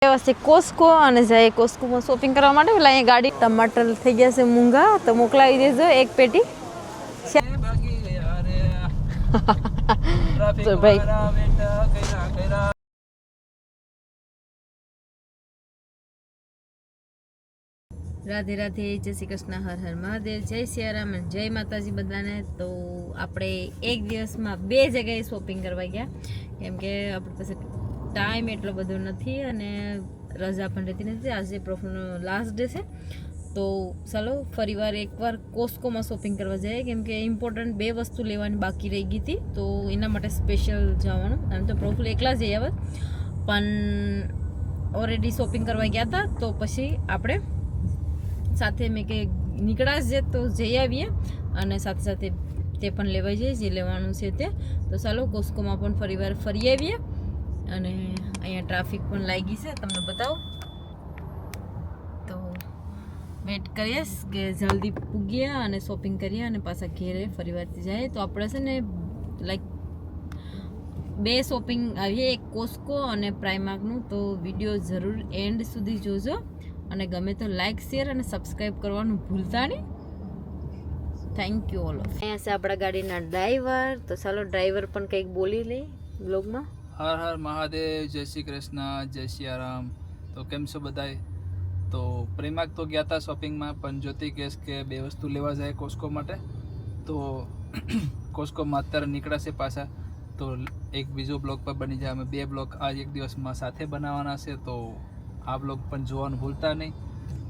છે કોસ્કો અને જાય કોસ્કોમાં શોપિંગ કરવા માટે પેલા અહીંયા ગાડી ટમાટર થઈ ગયા છે મૂંગા તો મોકલાવી દેજો એક પેટી તો ભાઈ રાધે રાધે જય શ્રી કૃષ્ણ હર હર મહાદેવ જય સિયારામ જય માતાજી બધાને તો આપણે એક દિવસમાં 2 જગ્યાએ શોપિંગ કરવા ગયા કેમ કે આપણી પાસે ટાઈમ એટલો બધો નથી અને રજા પણ રહેતી નથી આજે પ્રોફનો લાસ્ટ ડે છે તો ચાલો ફરીવાર એકવાર કોસ્કોમાં શોપિંગ કરવા જઈએ કેમ કે ઇમ્પોર્ટન્ટ 2 વસ્તુ લેવાની બાકી રહી ગઈ હતી તો એના માટે સ્પેશિયલ જવાનું આમ તો પ્રોફુલ એકલા જઈ આવે પણ ઓલરેડી શોપિંગ કરવા ગયા હતા તો પછી આપણે સાથે મેં કે નીકળ્યા છે તો જઈ આવીએ અને સાથે સાથે તે પણ લેવાઈ જઈએ જે લેવાનું છે તે તો ચાલો કોસ્કોમાં પણ ફરીવાર ફરી આવીએ અને અહીંયા ટ્રાફિક પણ લાગી છે તમને બતાવો તો વેટ કરીએ કે જલ્દી પૂગીએ અને શોપિંગ કરીએ અને પાછા ઘેરે ફરીવારથી જાય તો આપણે છે ને લાઈક 2 શોપિંગ આવીએ એક કોસ્કો અને પ્રાઇમાર્કનું તો વિડીયો જરૂર એન્ડ સુધી જોજો અને ગમે તો લાઈક શેર અને સબસ્ક્રાઈબ કરવાનું ભૂલતા નહીં થેન્ક યુ ઓલ ઓફ અહીંયા છે આપણા ગાડીના ડ્રાઈવર તો ચાલો ડ્રાઈવર પણ કંઈક બોલી લે બ્લોગમાં હર હર મહાદેવ જય શ્રી કૃષ્ણ જય સિયારામ તો કેમ છો બધાય તો પ્રેમાક તો ગયા હતા શોપિંગમાં પણ જ્યોતિ કહેશ કે 2 વસ્તુ લેવા જાય કોસ્કો માટે તો કોસ્કોમાં અત્યારે નીકળાશે પાછા તો એક બીજો બ્લોગ પર બની જાય અમે 2 બ્લોગ આજ એક દિવસમાં સાથે બનાવવાના છે તો આ બ્લોગ પણ જોવાનું ભૂલતા નહીં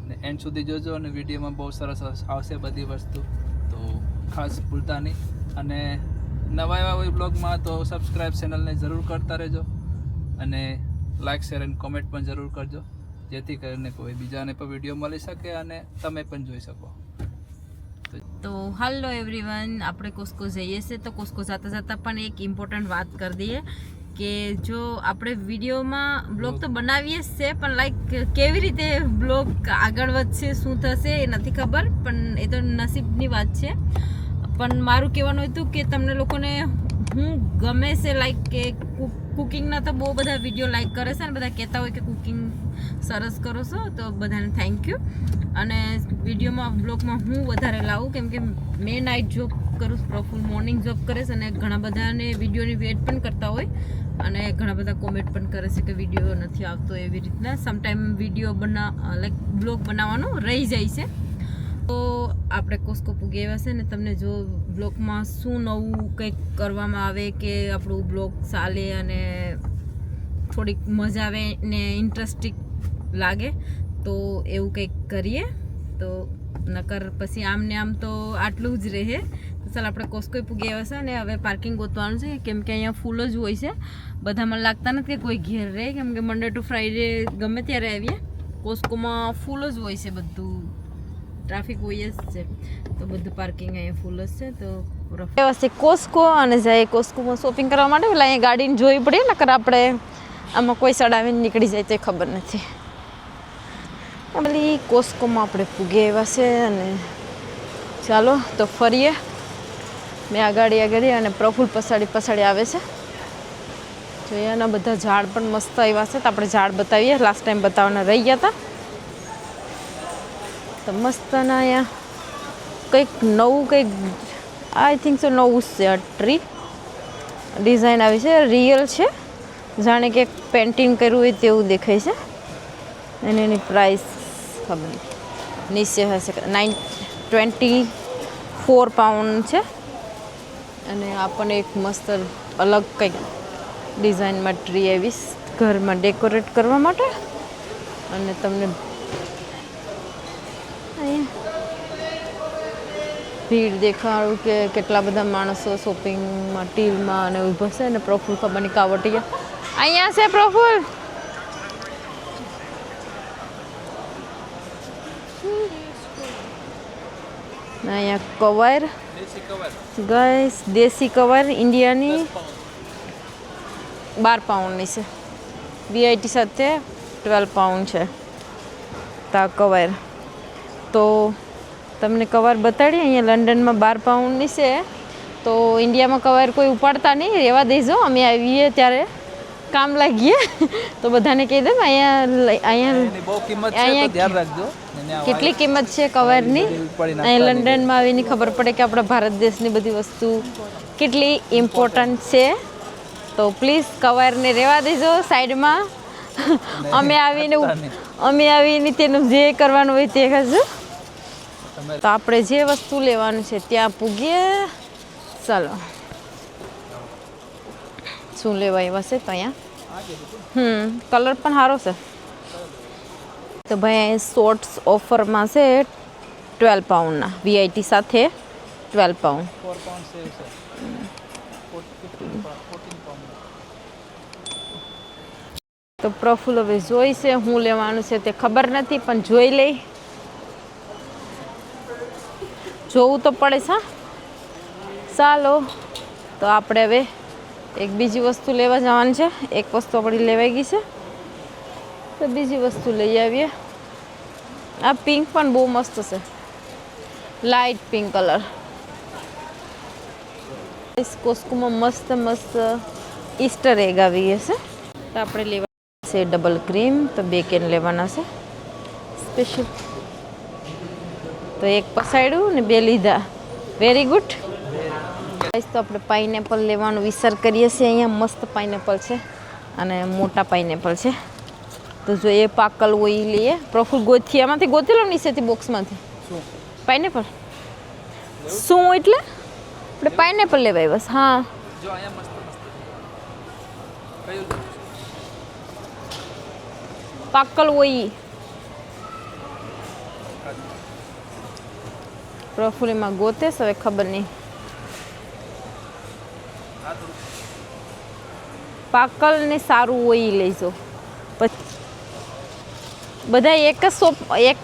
અને એન્ડ સુધી જોજો અને વિડીયોમાં બહુ સરસ આવશે બધી વસ્તુ તો ખાસ ભૂલતા નહીં અને નવા એવા કોઈ બ્લોગમાં તો સબસ્ક્રાઈબ ચેનલને જરૂર કરતા રહેજો અને લાઇક શેર અને કોમેન્ટ પણ જરૂર કરજો જેથી કરીને કોઈ બીજાને પણ વિડીયો મળી શકે અને તમે પણ જોઈ શકો તો હાલો એવરીવન આપણે કોસ્કો જઈએ છે તો કોસ્કો જતા જતા પણ એક ઇમ્પોર્ટન્ટ વાત કરી દઈએ કે જો આપણે વિડીયોમાં બ્લોગ તો બનાવીએ જ છે પણ લાઈક કેવી રીતે બ્લોગ આગળ વધશે શું થશે એ નથી ખબર પણ એ તો નસીબની વાત છે પણ મારું કહેવાનું હતું કે તમને લોકોને હું ગમે છે લાઈક કે કુકિંગના તો બહુ બધા વિડીયો લાઈક કરે છે અને બધા કહેતા હોય કે કુકિંગ સરસ કરો છો તો બધાને થેન્ક યુ અને વિડીયોમાં બ્લોગમાં હું વધારે લાવું કેમ કે મેં નાઇટ જોબ કરું પ્રોફુલ મોર્નિંગ જોબ કરે છે અને ઘણા બધાને વિડીયોની વેટ પણ કરતા હોય અને ઘણા બધા કોમેન્ટ પણ કરે છે કે વિડીયો નથી આવતો એવી રીતના સમટાઈમ વિડીયો લાઈક બ્લોગ બનાવવાનું રહી જાય છે તો આપણે કોસ્કો પૂગી આવ્યા છે ને તમને જો બ્લોગમાં શું નવું કંઈક કરવામાં આવે કે આપણું બ્લોગ ચાલે અને થોડીક મજા આવે ને ઇન્ટરેસ્ટિંગ લાગે તો એવું કંઈક કરીએ તો નકર પછી આમ ને આમ તો આટલું જ રહે તો ચાલ આપણે કોસ્કોય પૂગી આવ્યા છે અને હવે પાર્કિંગ ગોતવાનું છે કેમ કે અહીંયા ફૂલ જ હોય છે બધા મને લાગતા નથી કે કોઈ ઘેર રહે કેમ કે મંડે ટુ ફ્રાઈડે ગમે ત્યારે આવીએ કોસ્કોમાં ફૂલ જ હોય છે બધું ટ્રાફિક હોય જ છે તો બધું પાર્કિંગ અહીંયા ફૂલ જ છે તો વ્યવસ્થિત કોસ્કો અને જાય કોસ્કોમાં શોપિંગ કરવા માટે પેલા અહીંયા ગાડીને જોવી પડે નકર આપણે આમાં કોઈ સડાવીને નીકળી જાય તો ખબર નથી પેલી કોસ્કોમાં આપણે પૂગી આવ્યા છે અને ચાલો તો ફરીએ મેં આગળ અને પ્રફુલ પછાડી આવે છે જોઈએ એના બધા ઝાડ પણ મસ્ત આવ્યા છે તો આપણે ઝાડ બતાવીએ લાસ્ટ ટાઈમ બતાવવાના રહી ગયા હતા તો મસ્ત ના અહીંયા કંઈક નવું કંઈક આઈ થિંક સો નવું છે આ ટ્રી ડિઝાઇન આવી છે રિયલ છે જાણે કે પેન્ટિંગ કર્યું હોય તેવું દેખાય છે અને એની પ્રાઇસ ખબર નીચે હશે 24 પાઉન્ડ છે અને આ પણ એક મસ્ત અલગ કંઈક ડિઝાઇનમાં ટ્રી આવીશ ઘરમાં ડેકોરેટ કરવા માટે અને તમને ભીડ દેખાડું કે કેટલા બધા માણસો શોપિંગમાં ટીલમાં અને ઊભા છે અને પ્રફુલ ખબર નહીં કાવટિયા અહીંયા છે પ્રફુલ અહીંયા કવર ગઈસ દેશી કવર ઇન્ડિયાની 12 પાઉન્ડની છે વીઆઈટી સાથે 12 પાઉન્ડ છે તા કવર તો તમને કવર બતાડીએ અહીંયા લંડનમાં 12 પાઉન્ડની છે તો ઇન્ડિયામાં કવર કોઈ ઉપાડતા નહીં રહેવા દેજો અમે આવીએ ત્યારે કામ લાગીએ તો બધાને કહી દે અહીંયા એની બહુ કિંમત છે તો ધ્યાન રાખજો એને આ કેટલી કિંમત છે કવરની પડી અહીં લંડનમાં આવીને ખબર પડે કે આપણા ભારત દેશની બધી વસ્તુ કેટલી ઇમ્પોર્ટન્ટ છે તો પ્લીઝ કવરને રહેવા દેજો સાઈડમાં અમે આવીને તેનું જે કરવાનું હોય તે કરજો તો આપણે જે વસ્તુ લેવાનું છે ત્યાં પૂગીએ ચાલો શું લેવા એવા છે તો અહીંયા કલર પણ સારો છે તો ભાઈ શોર્ટ્સ ઓફરમાં છે 12 પાઉન્ડના વીઆઈટી સાથે 12 પાઉન્ડ 4 પાઉન્ડ સેવ છે 14 પાઉન્ડ તો પ્રફુલ હવે જોઈ છે હું લેવાનું છે તે ખબર નથી પણ જોઈ લઈ જોવું તો પડે છે ચાલો તો આપણે હવે એક બીજી વસ્તુ લેવા જવાની છે એક વસ્તુ આપણી લેવાઈ ગઈ છે તો બીજી વસ્તુ લઈ આવીએ આ પિંક પણ બહુ મસ્ત છે લાઇટ પિંક કલર કોસ્કોમાં મસ્ત મસ્ત ઈસ્ટર એગ આવી ગયા છે તો આપણે લેવા છે ડબલ ક્રીમ તો 2 કેન લેવાના છે સ્પેશિયલ તો એક પસાડ્યું ને 2 લીધા વેરી ગુડ તો આપણે પાઇનેપલ લેવાનું વિચાર કરીએ છીએ અહીંયા મસ્ત પાઇનેપલ છે અને મોટા પાઇનેપલ છે તો જો એ પાકલ હોય એ લઈએ પ્રફુલ ગોથી આમાંથી ગોતેલો નીચેથી બોક્સમાંથી પાઇનેપલ શું એટલે આપણે પાઇનેપલ લેવાય બસ હા જો અહીંયા મસ્ત કયું પાકલ હોય પ્રફુલ એમાં ગોતે હવે ખબર નહીં પાકલ ને સારું હોય એ લઈજો પછી બધા એક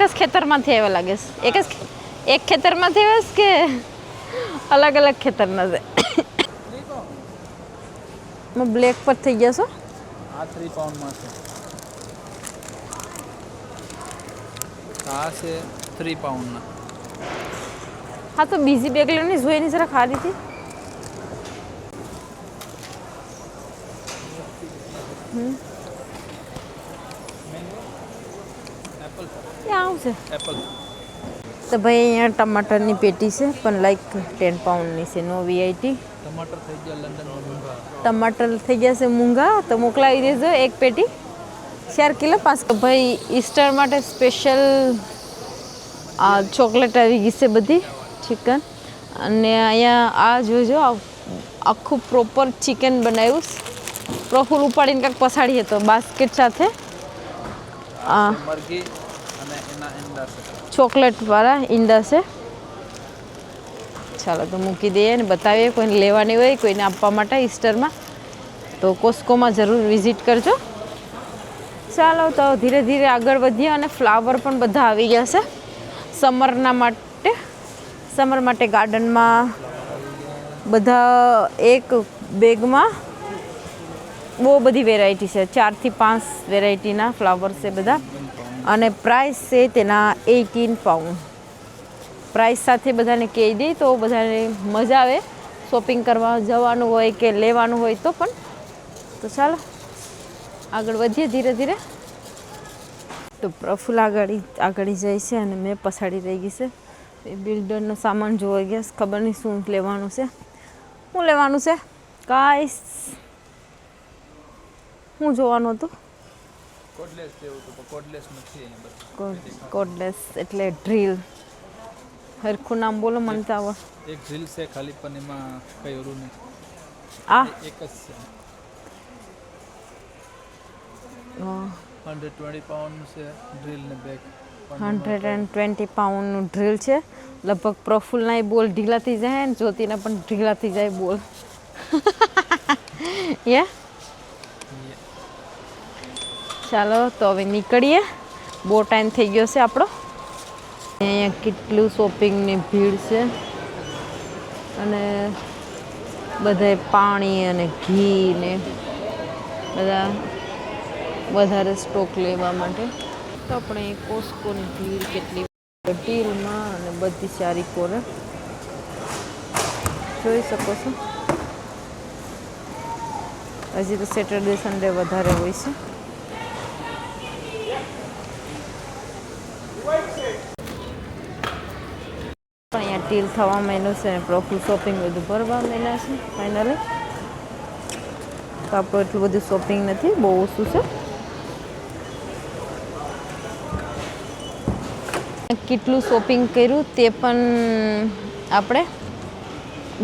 જ ખેતરમાંથી આવ્યા લાગે છે એક ખેતરમાંથી આવ્યા કે અલગ અલગ ખેતરના છે બ્લેક પર થઈ ગયા છો આ 3 પાઉન્ડમાં છે આ છે 3 પાઉન્ડના હા તો બીજી બેગ લેવાની જોઈને જરા ખાધી હતી આવશે એપલ તો ભાઈ અહીંયા ટમાટરની પેટી છે પણ લાઈક 10 પાઉન્ડની છે નો વીઆઈટી ટમાટર થઈ ગયા લંડનમાં મોંઘા ટમાટર થઈ ગયા છે મૂંગા તો મોકલાવી દેજો એક પેટી 4 કિલો 5 ભાઈ ઈસ્ટર માટે સ્પેશિયલ ચોકલેટ આવી ગઈ છે બધી ચિકન અને અહીંયા આ જોજો આખું પ્રોપર ચિકન બનાવ્યું પ્રફુલ ઉપાડીને કાંઈક પછાડીએ તો બાસ્કેટ સાથે મરઘી અને એના ઈંડા છે ચોકલેટવાળા ઈંડા છે ચાલો તો મૂકી દઈએ ને બતાવીએ કોઈને લેવાની હોય કોઈને આપવા માટે ઈસ્ટરમાં તો કોસ્કોમાં જરૂર વિઝિટ કરજો ચાલો તો ધીરે ધીરે આગળ વધીએ અને ફ્લાવર પણ બધા આવી ગયા છે સમર માટે ગાર્ડનમાં બધા એક બેગમાં બહુ બધી વેરાયટી છે 4 થી 5 વેરાયટીના ફ્લાવર છે બધા અને પ્રાઇસ છે તેના 18 પાઉન્ડ પ્રાઇસ સાથે બધાને કહી દઈ તો બધાને મજા આવે શોપિંગ કરવા જવાનું હોય કે લેવાનું હોય તો પણ તો ચાલો આગળ વધીએ ધીરે ધીરે તો પ્રફુલ આગળ જાય છે અને મેં પછાડી રહી ગઈ છે એ બિલ્ડરનો સામાન જોવા ગયા ખબર નહીં શું લેવાનું છે શું લેવાનું છે કાંઈ શું જોવાનું હતું કોડલેસ જેવું તો કોડલેસ નથી અહીંયા બસ કોડલેસ એટલે ડ્રીલ હરખું નામ બોલો મને તો આવડે એક ડ્રીલ છે ખાલી પણ એમાં કઈ ઓરું નહીં આ એક જ છે 120 પાઉન્ડ છે ડ્રીલ ને બેગ 120 પાઉન્ડનું ડ્રીલ છે લગભગ પ્રફુલના બોલ ઢીલા થઈ જાય ને જ્યોતિના પણ ઢીલા થઈ જાય બોલ ચાલો તો હવે નીકળીએ બહુ ટાઈમ થઈ ગયો છે આપણો અહીંયા કેટલું શોપિંગની ભીડ છે અને બધાએ પાણી અને ઘી ને બધા વધારે સ્ટોક લેવા માટે તો આપણે કોસ્કોની ભીડ કેટલી ડીલમાં અને બધી સારી કોરે જોઈ શકો છો હજી તો સેટરડે સન્ડે વધારે હોય છે. પણ અહીંયા ટીલ થવા માંડ્યું છે, પ્રોફિટ શોપિંગ બધું ભરવા માંડ્યા છે ફાઇનલી. તો આપણું એટલું બધું શોપિંગ નથી, બહુ ઓછું છે. કેટલું શોપિંગ કર્યું તે પણ આપણે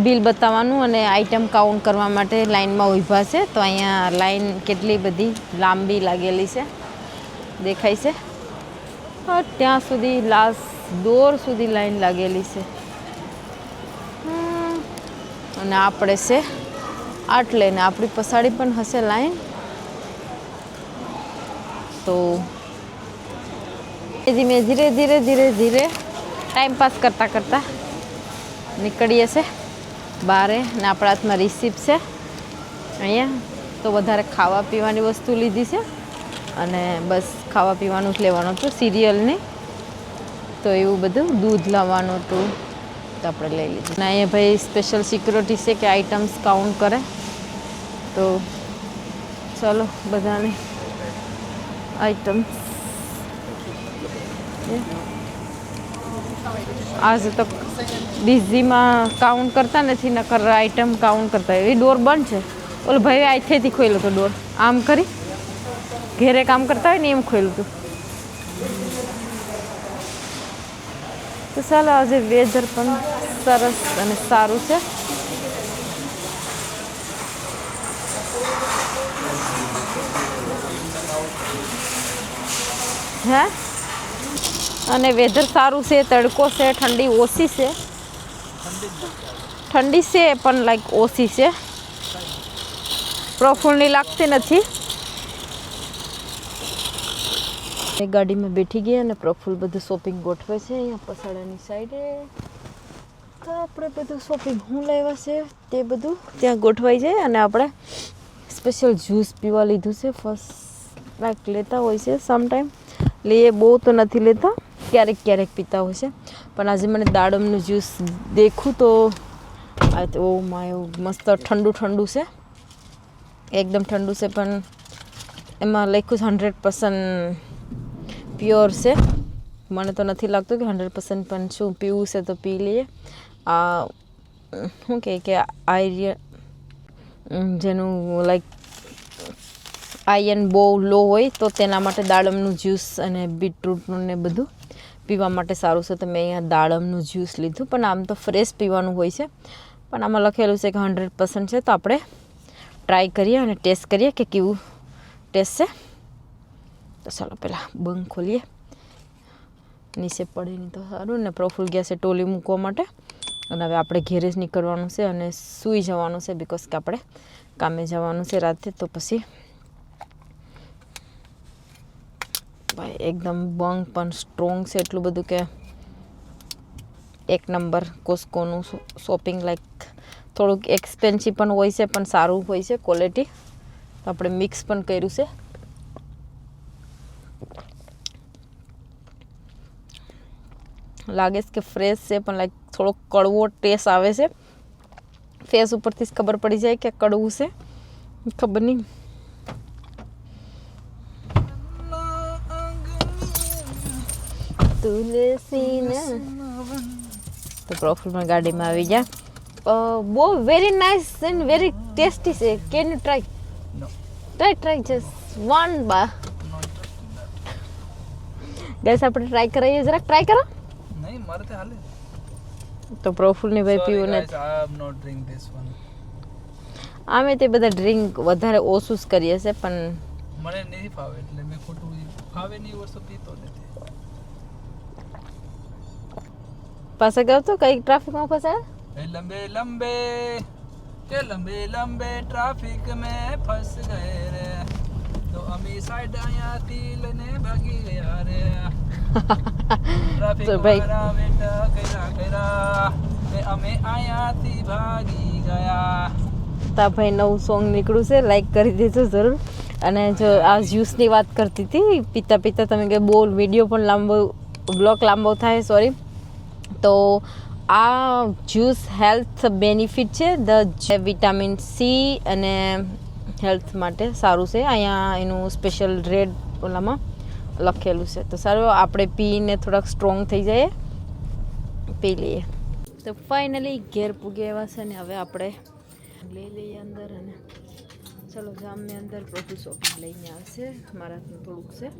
બિલ બતાવવાનું અને આઈટમ કાઉન્ટ કરવા માટે લાઈનમાં ઊભા છે. તો અહીંયા લાઈન કેટલી બધી લાંબી લાગેલી છે દેખાય છે. ત્યાં સુધી લાસ્ટ દોર સુધી લાઈન લાગેલી છે અને આપણે છે આટલે ને આપણી પછાડી પણ હશે લાઈન. તો ધીમે ધીરે ધીરે ધીરે ધીરે ટાઈમ પાસ કરતાં કરતાં નીકળીએ છે બારે. ને આપણા હાથમાં રિસિપ્ટ છે અહીંયા. તો વધારે ખાવા પીવાની વસ્તુ લીધી છે અને બસ ખાવા પીવાનું જ લેવાનું હતું, સિરિયલ નહીં. તો એવું બધું દૂધ લાવવાનું હતું તો આપણે લઈ લીધું. અને અહીંયા ભાઈ સ્પેશિયલ સિક્યોરિટી છે કે આઇટમ્સ કાઉન્ટ કરે. તો ચાલો બધાને આઇટમ્સ આજે તો બિઝીમાં કાઉન્ટ કરતા નથી, નકર આઈટમ કાઉન્ટ કરતા. એ ડોર બંધ છે, ઓલો ભાઈ આઈથેથી ખોલ્યો હતો ડોર, આમ કરી ઘેરે કામ કરતા હોય ને એમ ખોલ્યું હતું. તો ચાલો આજે વેધર પણ સરસ અને સારું છે. હે અને વેધર સારું છે, તડકો છે, ઠંડી ઓછી છે. ઠંડી છે પણ લાઈક ઓછી છે, પ્રફુલ્લની લાગતી નથી. એક ગાડીમાં બેઠી ગયા અને પ્રફુલ્લ બધું શોપિંગ ગોઠવે છે અહીંયા પછાડાની સાઈડે. તો આપણે બધું શોપિંગ હું લાવ્યા છે તે બધું ત્યાં ગોઠવાઈ જાય. અને આપણે સ્પેશિયલ જ્યુસ પીવા લીધું છે. ફર્સ્ટ લાઈક લેતા હોય છે સમટાઈમ, લઈએ બહુ તો નથી લેતા, ક્યારેક ક્યારેક પીતા હોય છે. પણ આજે મને દાડમનું જ્યુસ દેખું તો ઓ માય મસ્ત ઠંડુ ઠંડુ છે, એકદમ ઠંડુ છે. પણ એમાં લખ્યું છે 100% પ્યોર છે. મને તો નથી લાગતું કે 100%, પણ શું પીવું છે તો પી લઈએ. આ શું કહે કે આયર્ન જેનું લાઈક આયર્ન બહુ લો હોય તો તેના માટે દાડમનું જ્યુસ અને બીટરૂટનું ને બધું પીવા માટે સારું છે. તો મેં અહીંયા દાડમનું જ્યુસ લીધું, પણ આમ તો ફ્રેશ પીવાનું હોય છે. પણ આમાં લખેલું છે કે 100% છે. તો આપણે ટ્રાય કરીએ અને ટેસ્ટ કરીએ કે કેવું ટેસ્ટ છે. તો ચાલો પહેલાં બંધ ખોલીએ, નીચે પડે નહીં તો સારું. ને પ્રફુલ્લ ગયા છે ટોલી મૂકવા માટે. અને હવે આપણે ઘેરે જ નીકળવાનું છે અને સૂઈ જવાનું છે, બિકોઝ કે આપણે કામે જવાનું છે રાતે. તો પછી ભાઈ એકદમ બંક પણ સ્ટ્રોંગ છે એટલું બધું કે એક નંબર. કોસ્કોનું શોપિંગ લાઈક થોડુંક એક્સપેન્સિવ પણ હોય છે પણ સારું હોય છે ક્વોલિટી. તો આપણે મિક્સ પણ કર્યું છે. લાગે છે કે ફ્રેશ છે પણ લાઈક થોડોક કડવો ટેસ્ટ આવે છે. ફેસ ઉપરથી જ ખબર પડી જાય કે કડવું છે, ખબર નહીં. તો પ્રફુલ્લમાં ગાડીમાં આવી ગયા. બહુ very nice and very tasty છે. Can you try? Try just one બા. ગેસ આપણે ટ્રાય કરાવીએ, જરાક ટ્રાય કરો. નહીં મારે તે હાલે. તો પ્રફુલ્લને ભાઈ પીવું નથી. I have not drink this one. આમે તે બધા ડ્રિંક વધારે ઓછું જ કરીએ છે, પણ મને નહીં ફાવે એટલે મેં ખોટું ફાવે નહીં વસ્તુ પીતો નથી. પાછા ગયો તો કઈ ટ્રાફિકમાં ફસાયા? लंबे लंबे के लंबे लंबे ट्रैफिक में फंस गए रे, तो अमी साइड आया तिल ने भागी गया रे. ट्रैफिक वाला बेटा करा करा ने अमे आया થી ભાગી ગયા. તા ભાઈ નવું સોંગ નીકળ્યું છે, લાઈક કરી દેજો જરૂર. અને જો આ જ્યુસની વાત કરતી હતી પીતા પીતા, તમે કે બહુ વિડીયો પણ લાંબો, બ્લોગ લાંબો થાય, સોરી. તો આ જ્યુસ હેલ્થ બેનિફિટ છે. ધ વિટામિન સી અને હેલ્થ માટે સારું છે. અહીંયા એનું સ્પેશિયલ રેડ ઓલામાં લખેલું છે. તો સારું, આપણે પીને થોડાક સ્ટ્રોંગ થઈ જાય, પી લઈએ. તો ફાઇનલી ઘેર પૂગે એવા છે ને હવે આપણે લઈ લઈએ અંદર. અને ચલો જામને અંદર પ્રભુ શોપિંગ લઈને આવશે. મારા થોડુંક છે